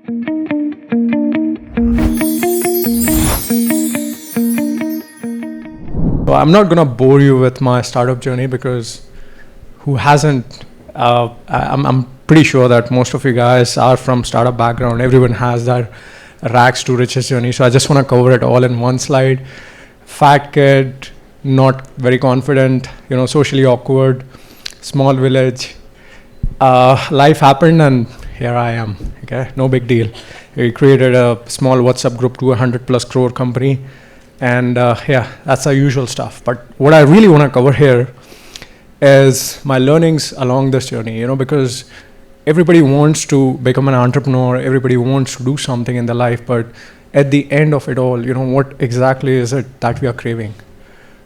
So I'm not gonna bore you with my startup journey, because who hasn't? I'm pretty sure that most of you guys are from startup background. Everyone has that rags to riches journey. So I just want to cover it all in one slide. Fat kid, not very confident, socially awkward, small village. Life happened and here I am. Okay, no big deal. We created a small WhatsApp group to 100+ crore company. And that's the usual stuff. But what I really want to cover here is my learnings along this journey, because everybody wants to become an entrepreneur, everybody wants to do something in their life, but at the end of it all, what exactly is it that we are craving?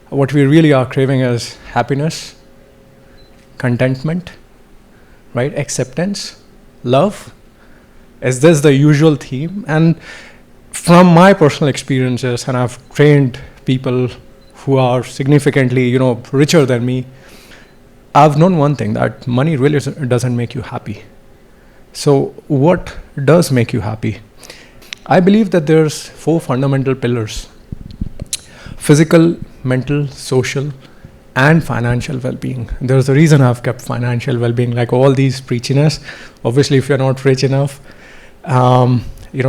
What we really are craving is happiness, contentment, right? Acceptance, love. Is this the usual theme? And from my personal experiences, and I've trained people who are significantly, richer than me, I've known one thing, that money really doesn't make you happy. So what does make you happy? I believe that there's 4 fundamental pillars: physical, mental, social, and financial well-being. There's a reason I've kept financial well-being, like all these preachiness. Obviously, if you're not rich enough,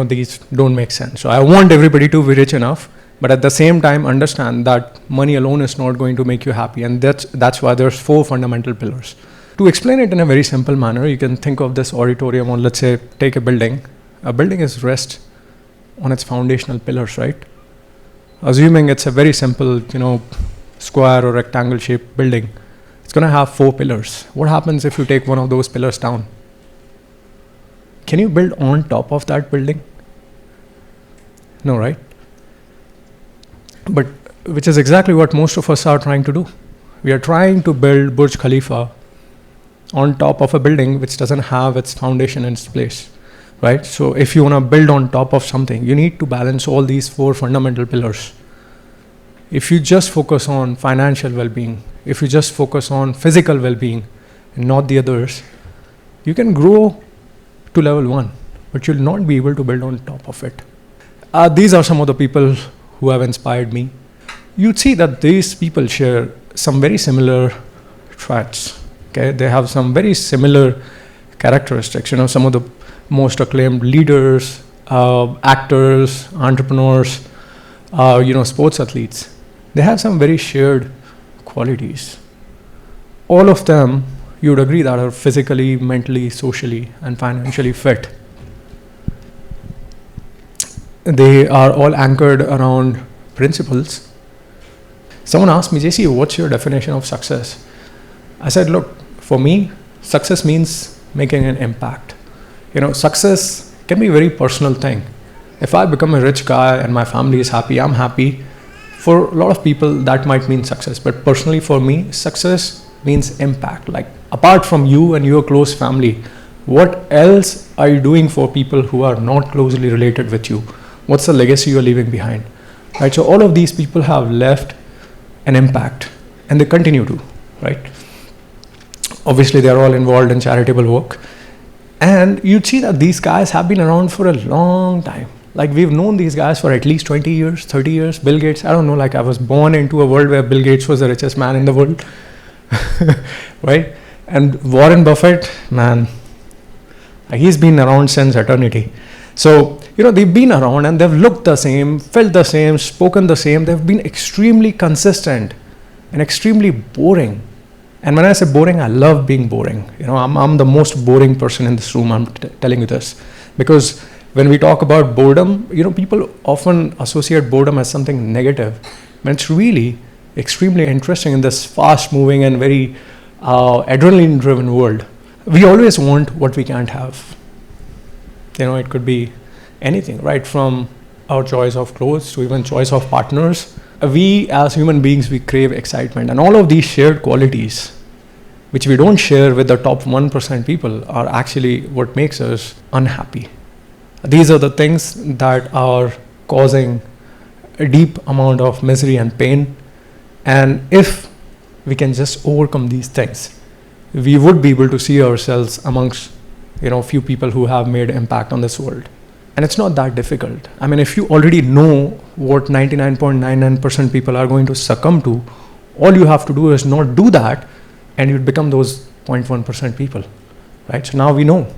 these don't make sense. So I want everybody to be rich enough, but at the same time understand that money alone is not going to make you happy. And that's why there's 4 fundamental pillars. To explain it in a very simple manner, you can think of this auditorium, or let's say take a building. A building is rest on its foundational pillars, right? Assuming it's a very simple, square or rectangle shaped building, it's going to have 4 pillars. What happens if you take one of those pillars down? Can you build on top of that building? No, right? But which is exactly what most of us are trying to do. We are trying to build Burj Khalifa on top of a building which doesn't have its foundation in its place, right? So if you want to build on top of something, you need to balance all these 4 fundamental pillars. If you just focus on financial well-being, if you just focus on physical well-being and not the others, you can grow to level 1, but you'll not be able to build on top of it. These are some of the people who have inspired me. You'd see that these people share some very similar traits. Okay, they have some very similar characteristics. Some of the most acclaimed leaders, actors, entrepreneurs, sports athletes. They have some very shared qualities. All of them, you would agree, that are physically, mentally, socially, and financially fit. They are all anchored around principles. Someone asked me, JC, what's your definition of success? I said, look, for me, success means making an impact. Success can be a very personal thing. If I become a rich guy and my family is happy, I'm happy. For a lot of people, that might mean success. But personally, for me, success means impact. Like, apart from you and your close family, what else are you doing for people who are not closely related with you? What's the legacy you're leaving behind? Right? So all of these people have left an impact, and they continue to, right? Obviously, they're all involved in charitable work. And you'd see that these guys have been around for a long time. Like, we've known these guys for at least 20 years, 30 years. Bill Gates, I don't know, I was born into a world where Bill Gates was the richest man in the world, right? And Warren Buffett, man, he's been around since eternity. So, they've been around and they've looked the same, felt the same, spoken the same. They've been extremely consistent and extremely boring. And when I say boring, I love being boring. I'm the most boring person in this room. I'm telling you this. Because when we talk about boredom, people often associate boredom as something negative. But it's really extremely interesting in this fast-moving and very adrenaline-driven world. We always want what we can't have. It could be anything, right? From our choice of clothes to even choice of partners. We as human beings, we crave excitement. And all of these shared qualities, which we don't share with the top 1% people, are actually what makes us unhappy. These are the things that are causing a deep amount of misery and pain. And if we can just overcome these things, we would be able to see ourselves amongst few people who have made impact on this world. And it's not that difficult. I mean, if you already know what 99.99% people are going to succumb to, all you have to do is not do that, and you'd become those 0.1% people, right? So now we know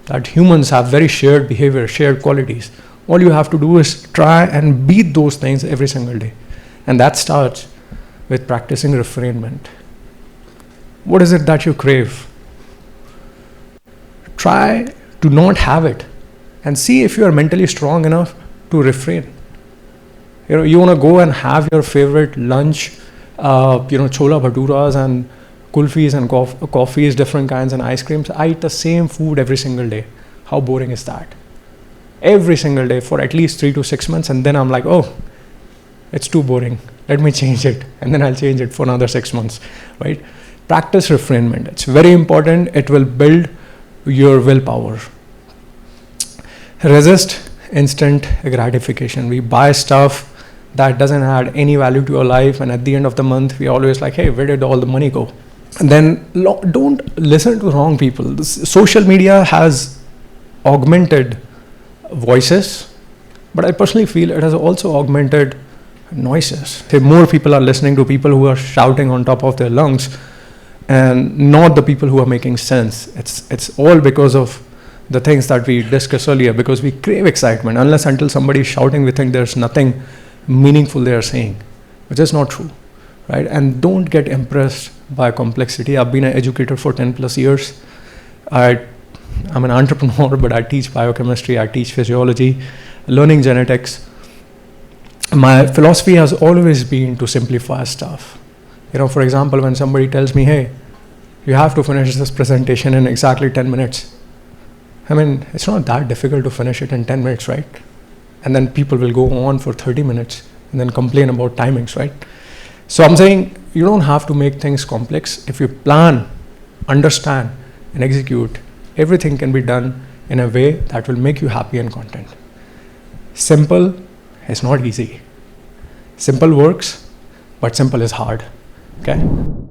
that humans have very shared behavior, shared qualities. All you have to do is try and beat those things every single day. And that starts with practicing refrainment. What is it that you crave? Try to not have it and see if you are mentally strong enough to refrain. You want to go and have your favorite lunch, chola bhaturas and kulfis and coffees, different kinds, and ice creams. I eat the same food every single day. How boring is that? Every single day for at least 3 to 6 months, and then I'm like, oh, it's too boring. Let me change it, and then I'll change it for another 6 months, right? Practice refrainment. It's very important. It will build your willpower. Resist instant gratification. We buy stuff that doesn't add any value to your life, and at the end of the month, we always like, hey, where did all the money go? And then don't listen to wrong people. Social media has augmented voices, but I personally feel it has also augmented noises. More people are listening to people who are shouting on top of their lungs, and not the people who are making sense. It's all because of the things that we discussed earlier, because we crave excitement. Unless until somebody is shouting, we think there's nothing meaningful they are saying, which is not true, right? And don't get impressed by complexity. I've been an educator for 10 plus years. I'm an entrepreneur, but I teach biochemistry, I teach physiology, learning genetics. My philosophy has always been to simplify stuff. For example, when somebody tells me, hey, you have to finish this presentation in exactly 10 minutes. I mean, it's not that difficult to finish it in 10 minutes, right? And then people will go on for 30 minutes and then complain about timings, right? So I'm saying you don't have to make things complex. If you plan, understand, and execute, everything can be done in a way that will make you happy and content. Simple is not easy. Simple works, but simple is hard. Okay?